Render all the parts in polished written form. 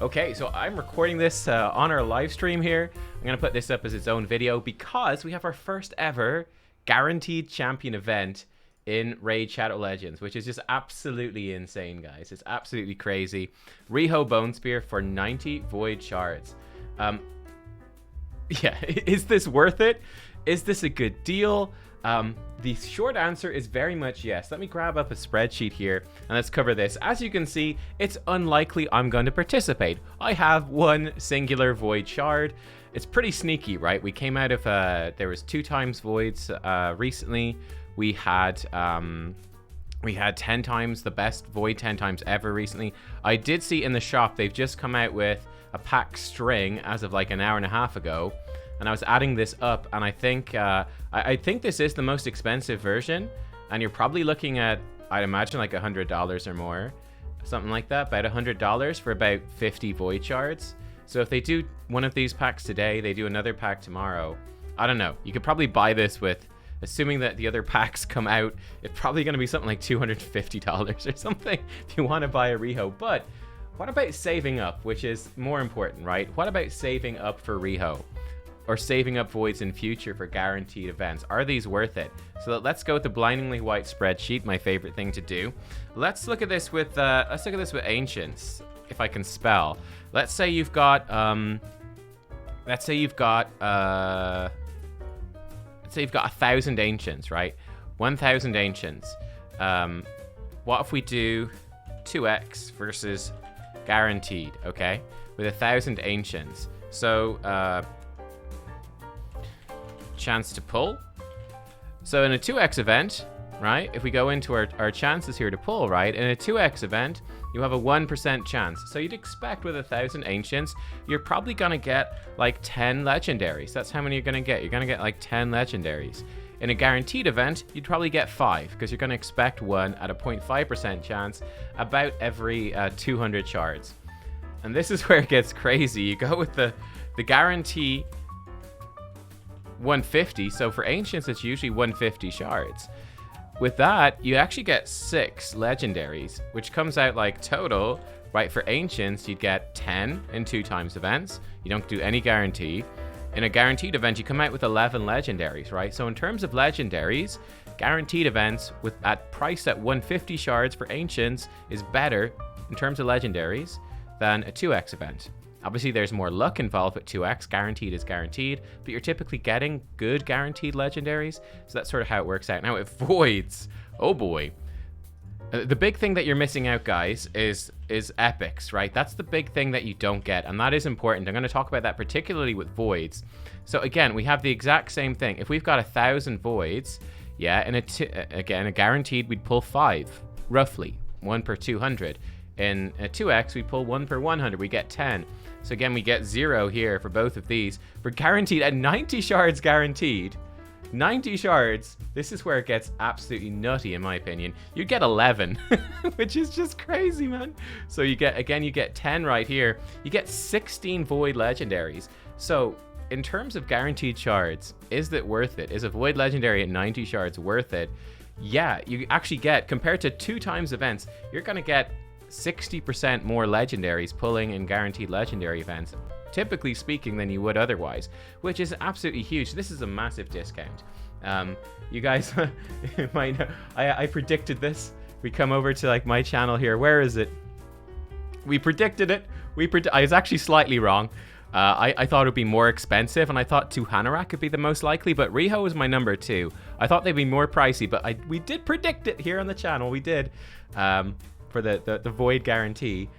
Okay, so I'm recording this on our live stream here. I'm going to put this up as its own video because we have our first ever guaranteed champion event in Raid Shadow Legends, which is just absolutely insane, guys. It's absolutely crazy. Riho Bonespear for 90 Void Shards. Yeah, is this worth it? Is this a good deal? The short answer is very much yes. Let me grab up a spreadsheet here and let's cover this. As you can see, it's unlikely I'm going to participate. I have one singular Void Shard. It's pretty sneaky, right? We came out of, there was 2 times Voids recently. We had 10 times the best Void 10 times ever recently. I did see in the shop, they've just come out with a pack string as of like an hour and a half ago. And I was adding this up, and I think this is the most expensive version, and you're probably looking at, I'd imagine, like $100 or more, something like that, about $100 for about 50 Void Shards. So if they do one of these packs today, they do another pack tomorrow, I don't know. You could probably buy this with, assuming that the other packs come out, it's probably going to be something like $250 or something if you want to buy a Riho. But what about saving up, which is more important, right? What about saving up for Riho? Or saving up voids in future for guaranteed events? Are these worth it? So let's go with the blindingly white spreadsheet, my favorite thing to do. Let's look at this with ancients, if I can spell. Let's say you've got 1,000 ancients, right? 1,000 ancients. What if we do 2x versus guaranteed, okay? With 1,000 ancients. So chance to pull. So in a 2x event, right, if we go into our chances here to pull, right, in a 2x event you have a 1% chance. So you'd expect with 1,000 ancients you're probably gonna get like 10 legendaries. That's how many you're gonna get. You're gonna get like 10 legendaries. In a guaranteed event you'd probably get 5 because you're gonna expect 1 at a 0.5% chance about every 200 shards. And this is where it gets crazy. You go with the guarantee 150, so for ancients it's usually 150 shards. With that you actually get 6 legendaries, which comes out like total, right, for ancients you'd get 10 in 2 times events. You don't do any guarantee. In a guaranteed event you come out with 11 legendaries, right? So in terms of legendaries, guaranteed events with at price at 150 shards for ancients is better in terms of legendaries than a 2x event. Obviously, there's more luck involved with 2x. Guaranteed is guaranteed, but you're typically getting good guaranteed legendaries. So that's sort of how it works out. Now, with voids, oh boy. The big thing that you're missing out, guys, is epics, right? That's the big thing that you don't get, and that is important. I'm going to talk about that particularly with voids. So again, we have the exact same thing. If we've got 1,000 voids, yeah, and again, a guaranteed, we'd pull 5, roughly, 1 per 200. In a 2x, we pull 1 per 100. We get 10. So again, we get 0 here for both of these. For guaranteed, at 90 shards guaranteed, 90 shards, this is where it gets absolutely nutty in my opinion. You get 11, which is just crazy, man. So you get, again, you get 10 right here. You get 16 void legendaries. So in terms of guaranteed shards, is it worth it? Is a void legendary at 90 shards worth it? Yeah, you actually get, compared to 2 times events, you're gonna get 60% more legendaries pulling in guaranteed legendary events, typically speaking, than you would otherwise, which is absolutely huge. This is a massive discount. You guys might know, I predicted this. We come over to like my channel here. Where is it? We predicted it. I was actually slightly wrong. I thought it would be more expensive, and I thought Tuhanarak would be the most likely, but Riho was my number 2. I thought they'd be more pricey, but we did predict it here on the channel. We did. For the void guarantee,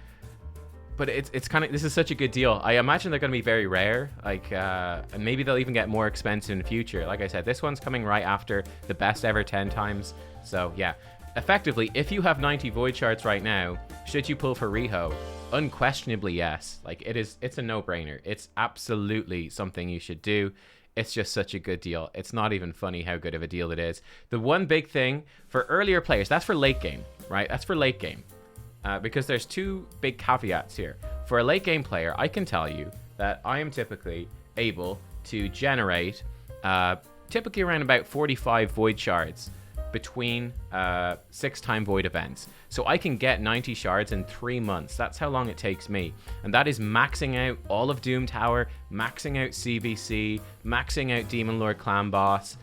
but it's kind of, this is such a good deal. I imagine they're going to be very rare, like and maybe they'll even get more expensive in the future. Like I said, this one's coming right after the best ever 10 times. So yeah, effectively, if you have 90 void shards right now, should you pull for Riho? Unquestionably yes. Like it's a no-brainer. It's absolutely something you should do. It's just such a good deal. It's not even funny how good of a deal it is. The one big thing for earlier players, that's for late game, right? That's for late game. Because there's 2 big caveats here. For a late game player, I can tell you that I am typically able to generate typically around about 45 void shards between 6-time void events. So I can get 90 shards in 3 months. That's how long it takes me. And that is maxing out all of Doom Tower, maxing out CVC, maxing out Demon Lord Clan Boss.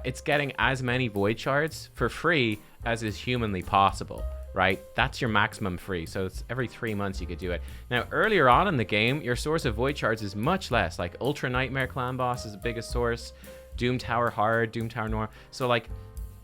It's getting as many void shards for free as is humanly possible, right? That's your maximum free. So it's every 3 months you could do it. Now, earlier on in the game, your source of void shards is much less. Like Ultra Nightmare Clan Boss is the biggest source. Doom Tower Hard, Doom Tower Noir. So like,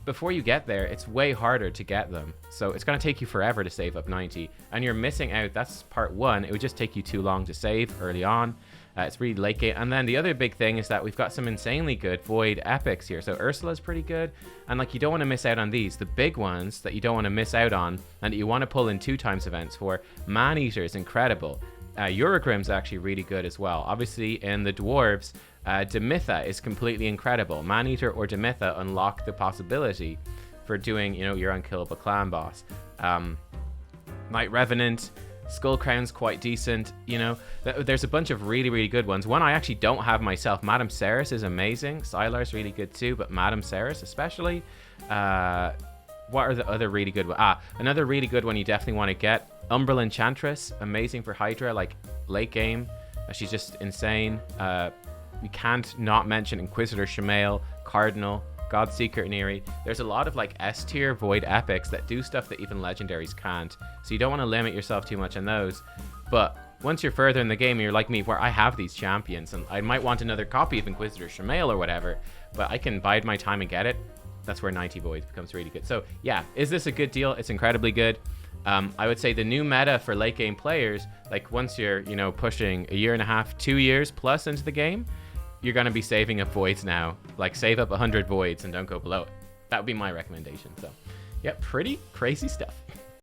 before you get there, it's way harder to get them. So it's going to take you forever to save up 90. And you're missing out. That's part one. It would just take you too long to save early on. It's really late game. And then the other big thing is that we've got some insanely good void epics here. So Ursula's pretty good. And like, you don't want to miss out on these. The big ones that you don't want to miss out on and that you want to pull in 2 times events for. Man-Eater is incredible. Eurogrim's actually really good as well. Obviously, in the dwarves, Demitha is completely incredible. Man-Eater or Demitha unlock the possibility for doing, you know, your unkillable clan boss. Night Revenant, Skullcrown's quite decent. You know, there's a bunch of really, really good ones. One I actually don't have myself. Madame Ceres is amazing. Sylar's really good too, but Madame Ceres especially. What are the other really good ones? Another really good one you definitely want to get. Umbral Enchantress, amazing for Hydra, like late game. She's just insane. You can't not mention Inquisitor Shamail, Cardinal, Godseeker Neri. There's a lot of like S-tier void epics that do stuff that even legendaries can't. So you don't want to limit yourself too much on those. But once you're further in the game, you're like me, where I have these champions, and I might want another copy of Inquisitor Shamail or whatever, but I can bide my time and get it. That's where 90 voids becomes really good. So yeah, is this a good deal? It's incredibly good. I would say the new meta for late game players, like once you're, you know, pushing 1.5 2 years plus into the game, you're going to be saving up voids now. Like, save up 100 voids and don't go below it. That would be my recommendation. So yeah, pretty crazy stuff.